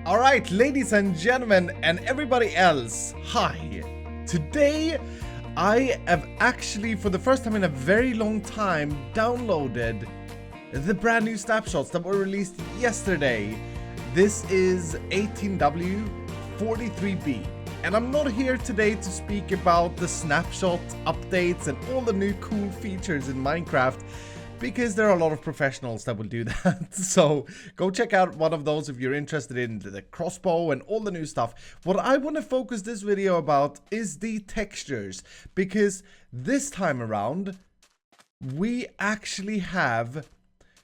Alright, ladies and gentlemen, and everybody else, hi. Today, I have actually, for the first time in a very long time, downloaded the brand new snapshots that were released yesterday. This is 18W43B. And I'm not here today to speak about the snapshot updates and all the new cool features in Minecraft, because there are a lot of professionals that will do that. So go check out one of those if you're interested in the crossbow and all the new stuff. What I want to focus this video about is the textures, because this time around we actually have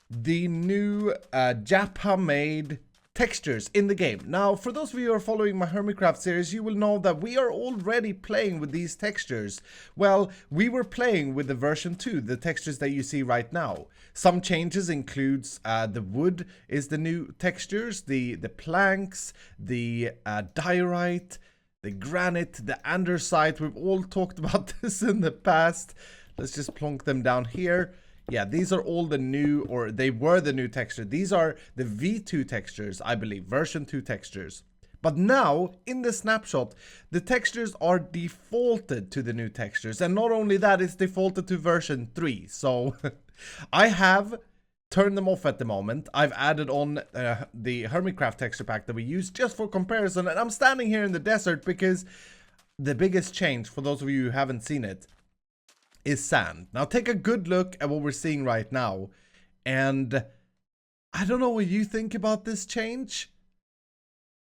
the new Japa made textures in the game. Now, for those of you who are following my Hermitcraft series, you will know that we are already playing with these textures. Well, we were playing with the version 2, the textures that you see right now. Some changes includes the wood is the new textures, the planks, the diorite, the granite, the andesite. We've all talked about this in the past. Let's just plonk them down here. Yeah, these are all the new, or they were the new texture. These are the V2 textures, I believe, version 2 textures. But now, in the snapshot, the textures are defaulted to the new textures. And not only that, it's defaulted to version 3. So, I have turned them off at the moment. I've added on the Hermitcraft texture pack that we use just for comparison. And I'm standing here in the desert because the biggest change, for those of you who haven't seen it, is sand. Now take a good look at what we're seeing right now, and I don't know what you think about this change,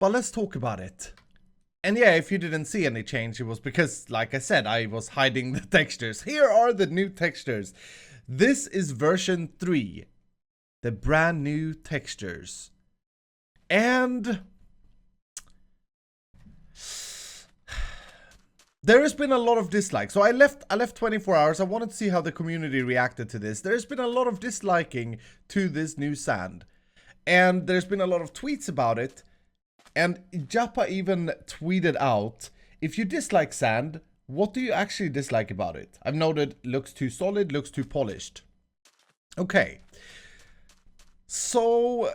but let's talk about it. And yeah, if you didn't see any change, it was because, like I said, I was hiding the textures. Here are the new textures. This is version 3, the brand new textures. And there has been a lot of dislikes. So I left 24 hours. I wanted to see how the community reacted to this. There's been a lot of disliking to this new sand. And there's been a lot of tweets about it. And Japa even tweeted out, if you dislike sand, what do you actually dislike about it? I've noted looks too solid, looks too polished. Okay. So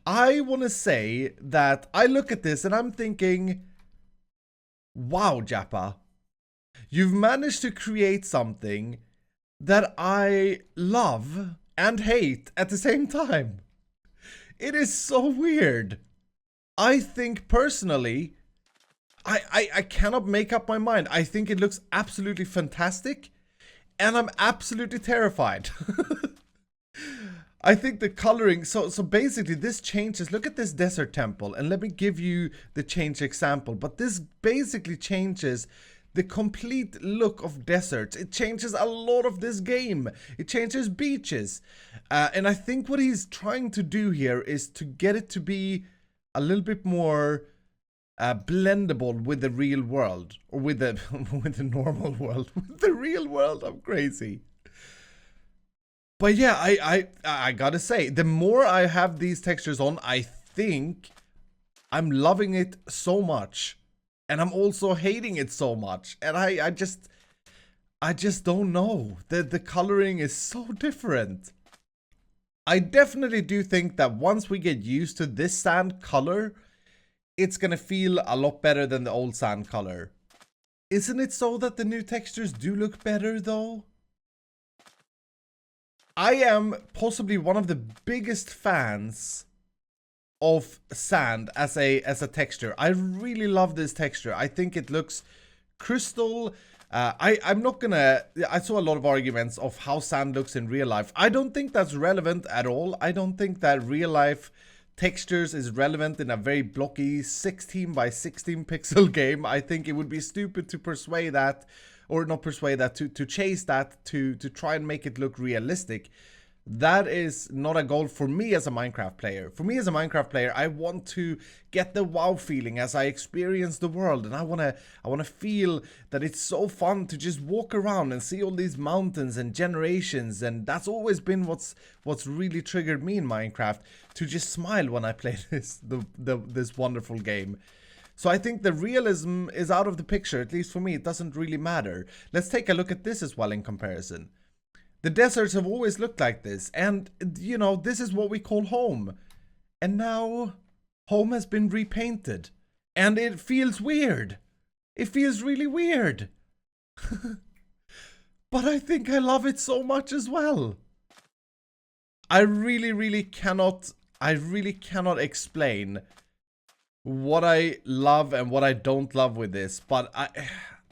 I want to say that I look at this and I'm thinking, wow, Japa, you've managed to create something that I love and hate at the same time. It is so weird. I think personally, I cannot make up my mind. I think it looks absolutely fantastic, and I'm absolutely terrified. I think the coloring, so basically this changes, look at this desert temple, and let me give you the change example, but this basically changes the complete look of deserts. It changes a lot of this game. It changes beaches. And I think what he's trying to do here is to get it to be a little bit more blendable with the real world, or with the, with the normal world. With the real world, I'm crazy. But yeah, I gotta say, the more I have these textures on, I think I'm loving it so much. And I'm also hating it so much. And I just don't know. The coloring is so different. I definitely do think that once we get used to this sand color, it's gonna feel a lot better than the old sand color. Isn't it so that the new textures do look better though? I am possibly one of the biggest fans of sand as a texture. I really love this texture. I think it looks crystal. I'm not gonna... I saw a lot of arguments of how sand looks in real life. I don't think that's relevant at all. I don't think that real life textures is relevant in a very blocky 16 by 16 pixel game. I think it would be stupid to persuade that, or not persuade that, to chase that, to try and make it look realistic. That is not a goal for me as a Minecraft player. For me as a Minecraft player, I want to get the wow feeling as I experience the world, and I wanna feel that it's so fun to just walk around and see all these mountains and generations, and that's always been what's really triggered me in Minecraft, to just smile when I play this wonderful game. So I think the realism is out of the picture, at least for me. It doesn't really matter. Let's take a look at this as well in comparison. The deserts have always looked like this, and you know, this is what we call home. And now home has been repainted. And it feels weird. It feels really weird. But I think I love it so much as well. I really cannot explain what I love and what I don't love with this. But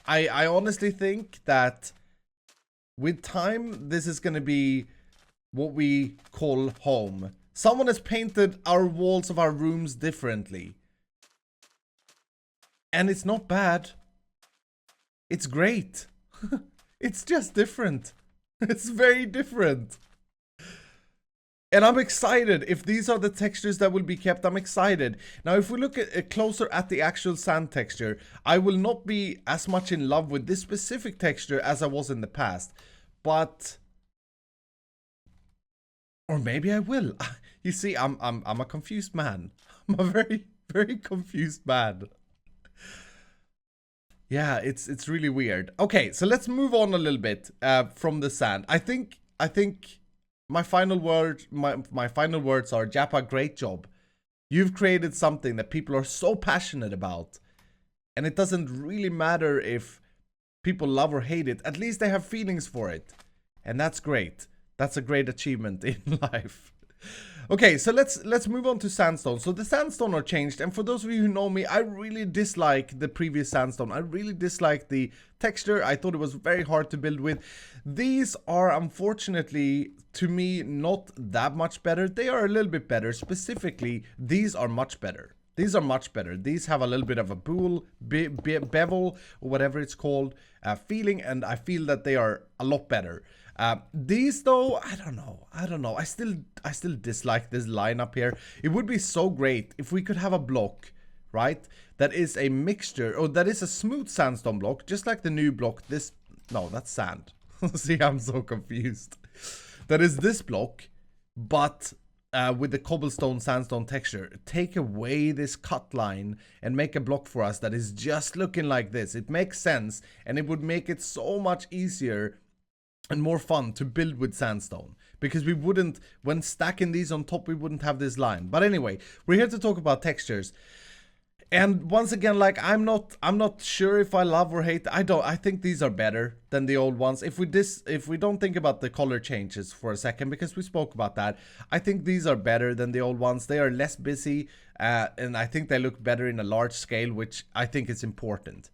I honestly think that with time, this is going to be what we call home. Someone has painted our walls of our rooms differently. And it's not bad. It's great. It's just different. It's very different. And I'm excited. If these are the textures that will be kept, I'm excited. Now, if we look at closer at the actual sand texture, I will not be as much in love with this specific texture as I was in the past. But... or maybe I will. You see, I'm a confused man. I'm a very confused man. Yeah, it's really weird. Okay, so let's move on a little bit from the sand. I think my final words are, Jappa, great job. You've created something that people are so passionate about. And it doesn't really matter if people love or hate it. At least they have feelings for it. And that's great. That's a great achievement in life. Okay, so let's move on to Sandstone. So the Sandstone are changed, and for those of you who know me, I really dislike the previous Sandstone. I really dislike the texture. I thought it was very hard to build with. These are unfortunately, to me, not that much better. They are a little bit better. Specifically, these are much better. These are much better. These have a little bit of a bevel, or whatever it's called, feeling, and I feel that they are a lot better. These though, I don't know. I still dislike this lineup here. It would be so great if we could have a block, right? That is a mixture, or that is a smooth sandstone block, just like the new block. No, that's sand. See, I'm so confused. That is this block, but with the cobblestone sandstone texture. Take away this cut line and make a block for us that is just looking like this. It makes sense, and it would make it so much easier and more fun to build with sandstone, because we wouldn't, when stacking these on top, we wouldn't have this line. But anyway, we're here to talk about textures. And once again, like, I'm not sure if I love or hate. I think these are better than the old ones. If we don't think about the color changes for a second, because we spoke about that, I think these are better than the old ones. They are less busy, and I think they look better in a large scale, which I think is important.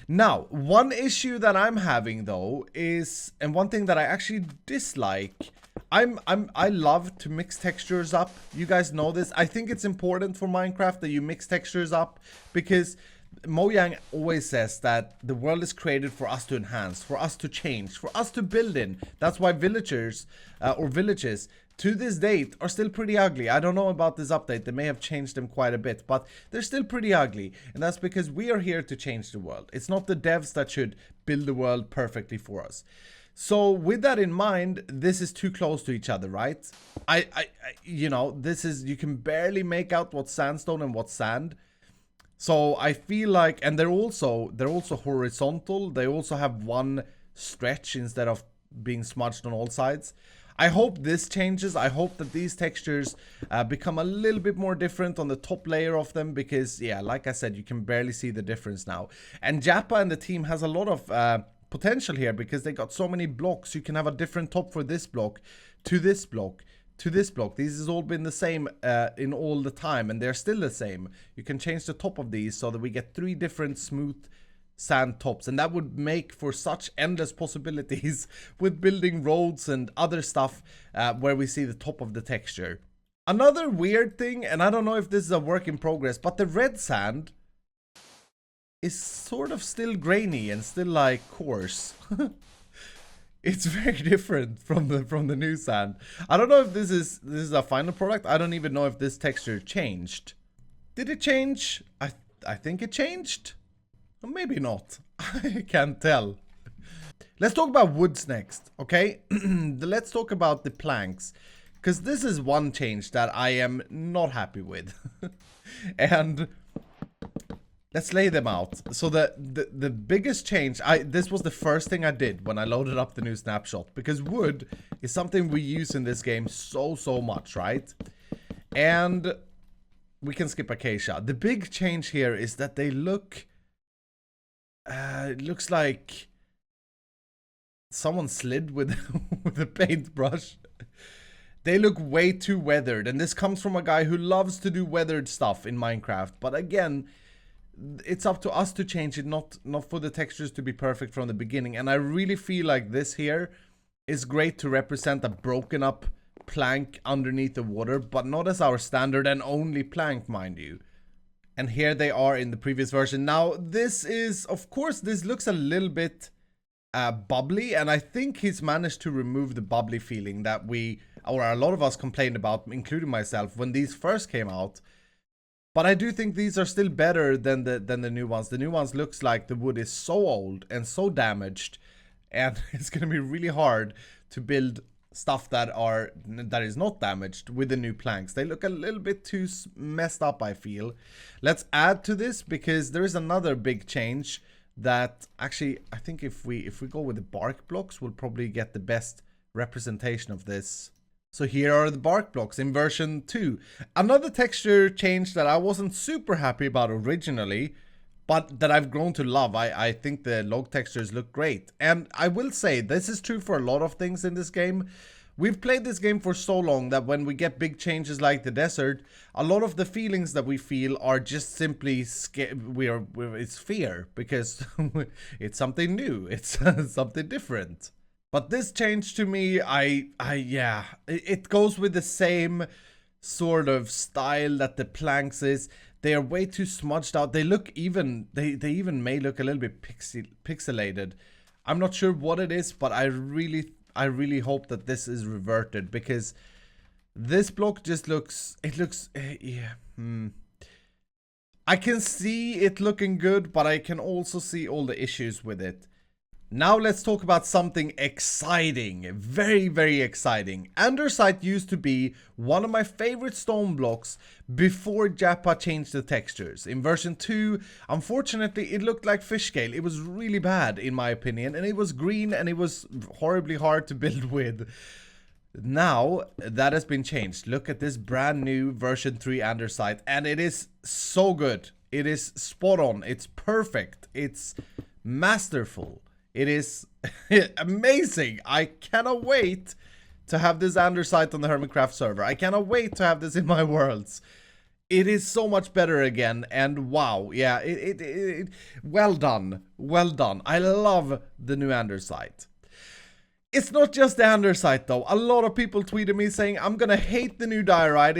Now, one issue that I'm having though is, and one thing that I actually dislike, I love to mix textures up. You guys know this. I think it's important for Minecraft that you mix textures up, because Mojang always says that the world is created for us to enhance, for us to change, for us to build in. That's why villagers or villages to this date are still pretty ugly. I don't know about this update. They may have changed them quite a bit, but they're still pretty ugly. And that's because we are here to change the world. It's not the devs that should build the world perfectly for us. So with that in mind, this is too close to each other, right? You know, this is, you can barely make out what's sandstone and what's sand. So I feel like, and they're also horizontal. They also have one stretch instead of being smudged on all sides. I hope this changes. I hope that these textures become a little bit more different on the top layer of them, because, yeah, like I said, you can barely see the difference now. And Jappa and the team has a lot of potential here, because they got so many blocks. You can have a different top for this block, to this block, to this block. These has all been the same in all the time, and they're still the same. You can change the top of these so that we get 3 different smooth sand tops, and that would make for such endless possibilities with building roads and other stuff where we see the top of the texture. Another weird thing, and I don't know if this is a work in progress, but the red sand is sort of still grainy and still like coarse. It's very different from the new sand. I don't know if this is a final product. I don't even know if this texture changed. Did it change? I think it changed. Maybe not. I can't tell. Let's talk about woods next, okay? Let's talk about the planks, because this is one change that I am not happy with. And let's lay them out. So the biggest change, this was the first thing I did when I loaded up the new snapshot, because wood is something we use in this game so much, right? And we can skip Acacia. The big change here is that they look... it looks like someone slid with, with a paintbrush. They look way too weathered. And this comes from a guy who loves to do weathered stuff in Minecraft. But again, it's up to us to change it, not for the textures to be perfect from the beginning. And I really feel like this here is great to represent a broken up plank underneath the water, but not as our standard and only plank, mind you. And here they are in the previous version. Now, this is, of course, this looks a little bit bubbly, and I think he's managed to remove the bubbly feeling that we, or a lot of us, complained about, including myself, when these first came out. But I do think these are still better than the new ones. The new ones looks like the wood is so old and so damaged, and it's gonna be really hard to build stuff that is not damaged with the new planks. They look a little bit too messed up, I feel. Let's add to this, because there is another big change that actually I think if we go with the bark blocks, we'll probably get the best representation of this. So here are the bark blocks in version 2. Another texture change that I wasn't super happy about originally, but that I've grown to love. I think the log textures look great. And I will say, this is true for a lot of things in this game. We've played this game for so long that when we get big changes like the desert, a lot of the feelings that we feel are just simply it's fear, because it's something new, it's something different. But this change to me, yeah, it goes with the same sort of style that the planks is. They are way too smudged out. They look even, they even may look a little bit pixelated. I'm not sure what it is, but I really hope that this is reverted, because this block just looks, I can see it looking good, but I can also see all the issues with it. Now let's talk about something exciting, very, very exciting. Andesite used to be one of my favorite stone blocks before Jappa changed the textures. In version 2, unfortunately, it looked like fish scale. It was really bad, in my opinion, and it was green and it was horribly hard to build with. Now, that has been changed. Look at this brand new version 3 andesite, and it is so good. It is spot on. It's perfect. It's masterful. It is amazing. I cannot wait to have this andesite on the Hermitcraft server. I cannot wait to have this in my worlds. It is so much better again, and wow, yeah, well done, well done. I love the new andesite. It's not just the andesite though. A lot of people tweeted me saying I'm gonna hate the new diorite.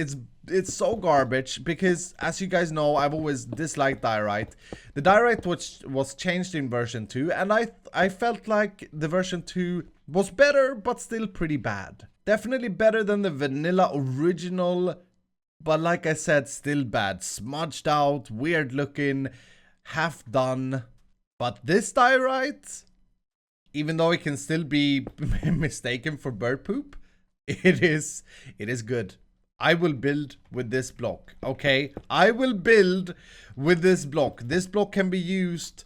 It's so garbage, because as you guys know, I've always disliked diorite. The diorite was changed in version 2, and I felt like the version 2 was better, but still pretty bad. Definitely better than the vanilla original, but like I said, still bad. Smudged out, weird looking, half done. But this diorite, even though it can still be mistaken for bird poop, it is good. I will build with this block, okay? I will build with this block. This block can be used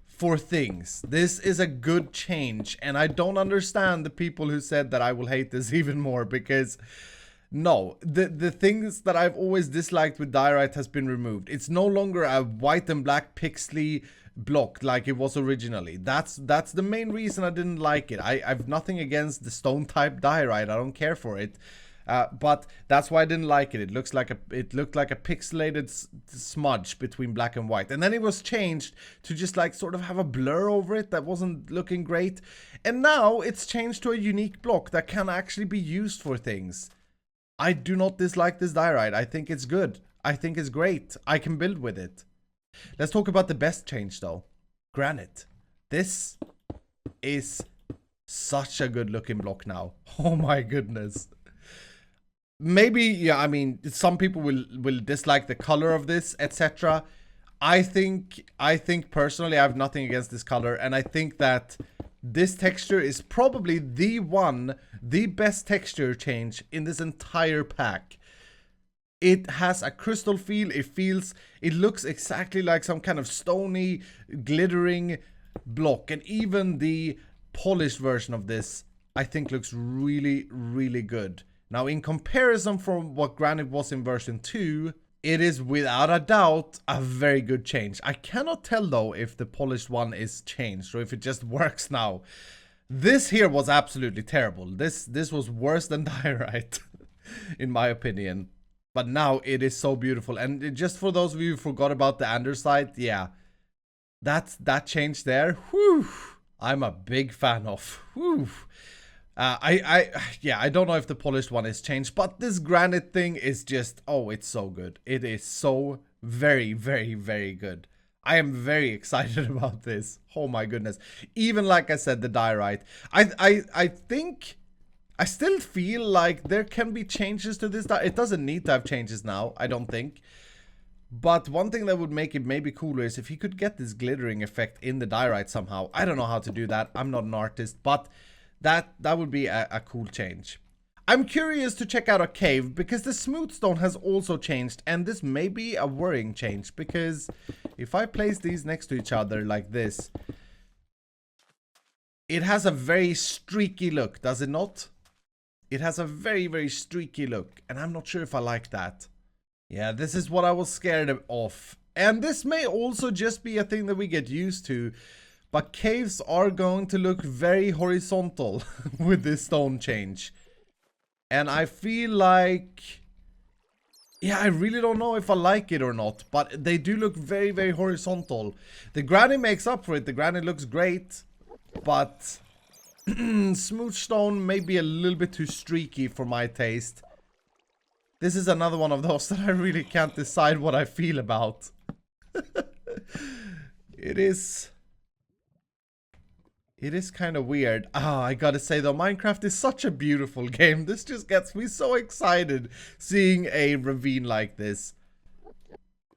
for things. This is a good change, and I don't understand the people who said that I will hate this even more, because no, the things that I've always disliked with diorite has been removed. It's no longer a white and black pixely block like it was originally. That's the main reason I didn't like it. I've nothing against the stone type diorite. I don't care for it. But that's why I didn't like it. It looked like a pixelated smudge between black and white. And then it was changed to just like sort of have a blur over it that wasn't looking great. And now it's changed to a unique block that can actually be used for things. I do not dislike this diorite. I think it's good. I think it's great. I can build with it. Let's talk about the best change though. Granite. This is such a good looking block now. Oh my goodness. Maybe, yeah, I mean, some people will dislike the color of this, etc. I think personally I have nothing against this color, and I think that this texture is probably the best texture change in this entire pack. It has a crystal feel. It looks exactly like some kind of stony, glittering block, and even the polished version of this I think looks really, really good. Now, in comparison from what granite was in version 2, it is without a doubt a very good change. I cannot tell though if the polished one is changed or if it just works now. This here was absolutely terrible. This was worse than diorite, in my opinion. But now it is so beautiful. And just for those of you who forgot about the andesite, yeah, that change there, whew, I'm a big fan of. Whew. Yeah, I don't know if the polished one is changed, but this granite thing is just, oh, it's so good. It is so very, very, very good. I am very excited about this. Oh my goodness. Even like I said, the diorite. I think, I still feel like there can be changes to this. It doesn't need to have changes now, I don't think. But one thing that would make it maybe cooler is if he could get this glittering effect in the diorite somehow. I don't know how to do that. I'm not an artist, but that would be a cool change. I'm curious to check out a cave because the smooth stone has also changed, and this may be a worrying change because if I place these next to each other like this, it has a very streaky look, does it not? It has a very, very streaky look, and I'm not sure if I like that. Yeah, this is what I was scared of. And this may also just be a thing that we get used to. But caves are going to look very horizontal with this stone change. And I feel like... yeah, I really don't know if I like it or not. But they do look very, very horizontal. The granite makes up for it. The granite looks great. But... smooth stone may be a little bit too streaky for my taste. This is another one of those that I really can't decide what I feel about. It is kind of weird. I gotta say though, Minecraft is such a beautiful game. This just gets me so excited seeing a ravine like this.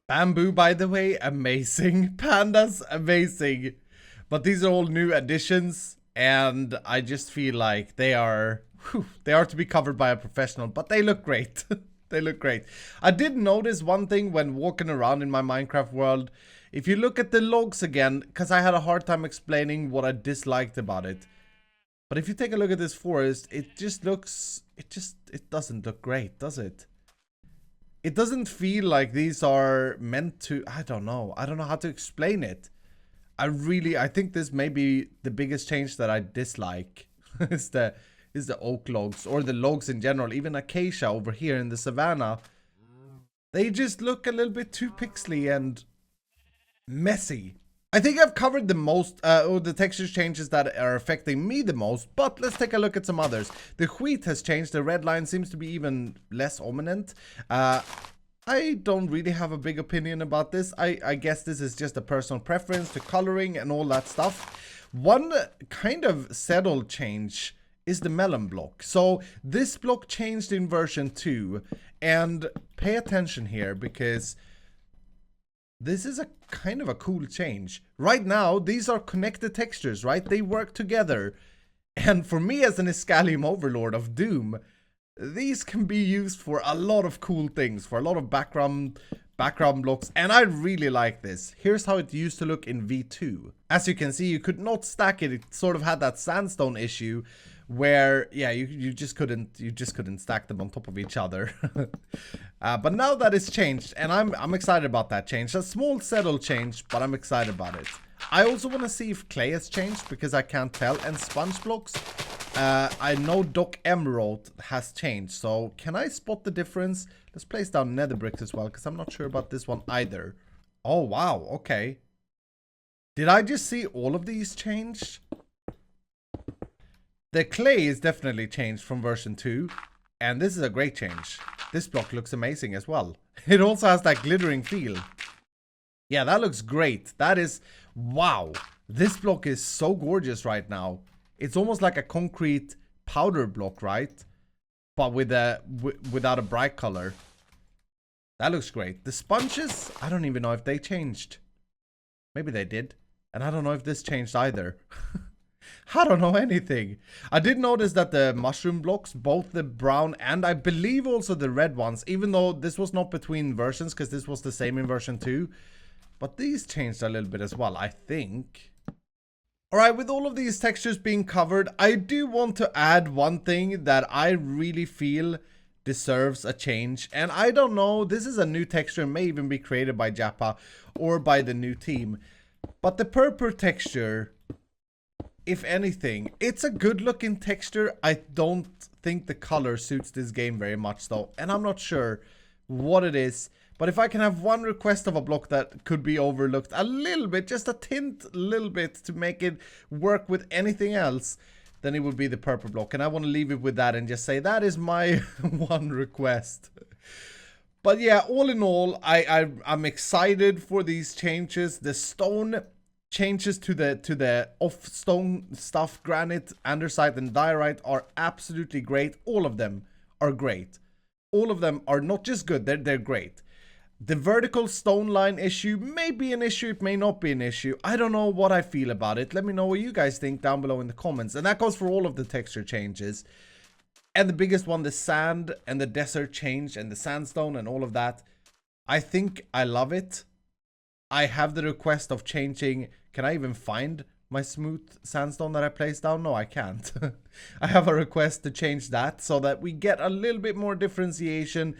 Bamboo, by the way, amazing. Pandas, amazing. But these are all new additions, and I just feel like they are to be covered by a professional, but they look great. They look great. I did notice one thing when walking around in my Minecraft world. If you look at the logs again, because I had a hard time explaining what I disliked about it. But if you take a look at this forest, it just looks, it doesn't look great, does it? It doesn't feel like these are meant to, I don't know how to explain it. I think this may be the biggest change that I dislike. is the oak logs, or the logs in general. Even acacia over here in the savannah, they just look a little bit too pixely and messy. I think I've covered the most, the texture changes that are affecting me the most, but let's take a look at some others. The wheat has changed. The red line seems to be even less ominous. I don't really have a big opinion about this. I guess this is just a personal preference to coloring and all that stuff. One kind of settled change is the melon block. So this block changed in version 2, and pay attention here because this is a kind of a cool change. Right now, these are connected textures, right? They work together. And for me as an Escalium overlord of Doom, these can be used for a lot of cool things, for a lot of background blocks, and I really like this. Here's how it used to look in V2. As you can see, you could not stack it. It sort of had that sandstone issue where, yeah, you just couldn't stack them on top of each other. But now that it's changed, and I'm excited about that change. A small settle change, but I'm excited about it. I also want to see if clay has changed because I can't tell, and sponge blocks. I know Doc Emerald has changed, so can I spot the difference? Let's place down nether bricks as well, because I'm not sure about this one either. Oh, wow, okay. Did I just see all of these changed? The clay is definitely changed from version 2, and this is a great change. This block looks amazing as well. It also has that glittering feel. Yeah, that looks great. That is, wow. This block is so gorgeous right now. It's almost like a concrete powder block, right? But without a bright color. That looks great. The sponges, I don't even know if they changed. Maybe they did. And I don't know if this changed either. I don't know anything. I did notice that the mushroom blocks, both the brown and I believe also the red ones, even though this was not between versions because this was the same in version 2. But these changed a little bit as well, I think. Alright, with all of these textures being covered, I do want to add one thing that I really feel deserves a change. And I don't know, this is a new texture, may even be created by Jappa or by the new team. But the purple texture, if anything, it's a good looking texture. I don't think the color suits this game very much though. And I'm not sure what it is. But if I can have one request of a block that could be overlooked a little bit, just a tint little bit to make it work with anything else, then it would be the purple block. And I want to leave it with that and just say that is my one request. But yeah, all in all, I'm excited for these changes. The stone changes to the off stone stuff, granite, andesite, and diorite are absolutely great. All of them are great. All of them are not just good, they're great. The vertical stone line issue may be an issue, it may not be an issue. I don't know what I feel about it. Let me know what you guys think down below in the comments. And that goes for all of the texture changes. And the biggest one, the sand and the desert change and the sandstone and all of that. I think I love it. I have the request of changing. Can I even find my smooth sandstone that I placed down? No, I can't. I have a request to change that so that we get a little bit more differentiation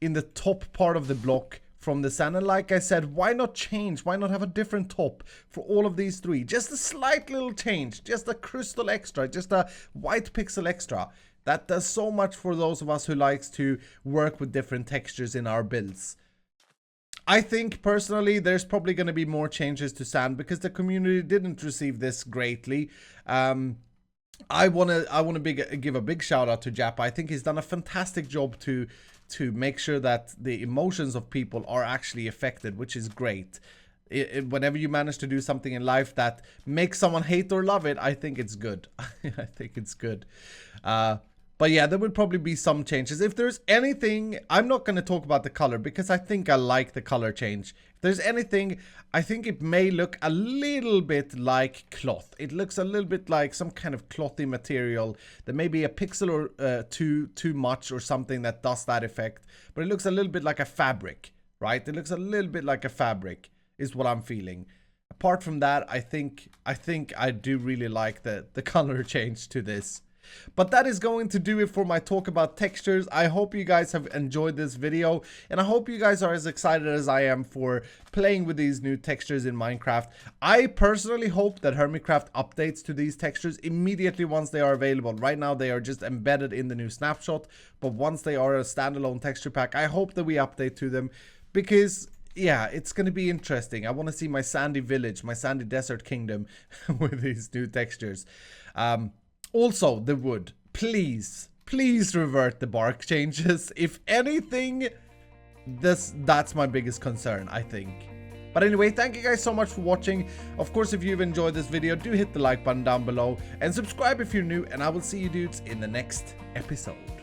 in the top part of the block from the sand. And like I said, why not change? Why not have a different top for all of these three? Just a slight little change, just a crystal extra, just a white pixel extra. That does so much for those of us who likes to work with different textures in our builds. I think personally there's probably going to be more changes to sand because the community didn't receive this greatly. I want to give a big shout out to Jappa. I think he's done a fantastic job to make sure that the emotions of people are actually affected, which is great. Whenever you manage to do something in life that makes someone hate or love it, I think it's good. I think it's good. But yeah, there would probably be some changes. If there's anything, I'm not going to talk about the color because I think I like the color change. If there's anything, I think it may look a little bit like cloth. It looks a little bit like some kind of clothy material. There may be a pixel or too much or something that does that effect. But it looks a little bit like a fabric, right? It looks a little bit like a fabric is what I'm feeling. Apart from that, I think I do really like the color change to this. But that is going to do it for my talk about textures. I hope you guys have enjoyed this video, and I hope you guys are as excited as I am for playing with these new textures in Minecraft. I personally hope that Hermitcraft updates to these textures immediately once they are available. Right now they are just embedded in the new snapshot, but once they are a standalone texture pack, I hope that we update to them because yeah, it's going to be interesting. I want to see my sandy village, my sandy desert kingdom with these new textures. Also, the wood. Please revert the bark changes. If anything, that's my biggest concern, I think. But anyway, thank you guys so much for watching. Of course, if you've enjoyed this video, do hit the like button down below and subscribe if you're new, and I will see you dudes in the next episode.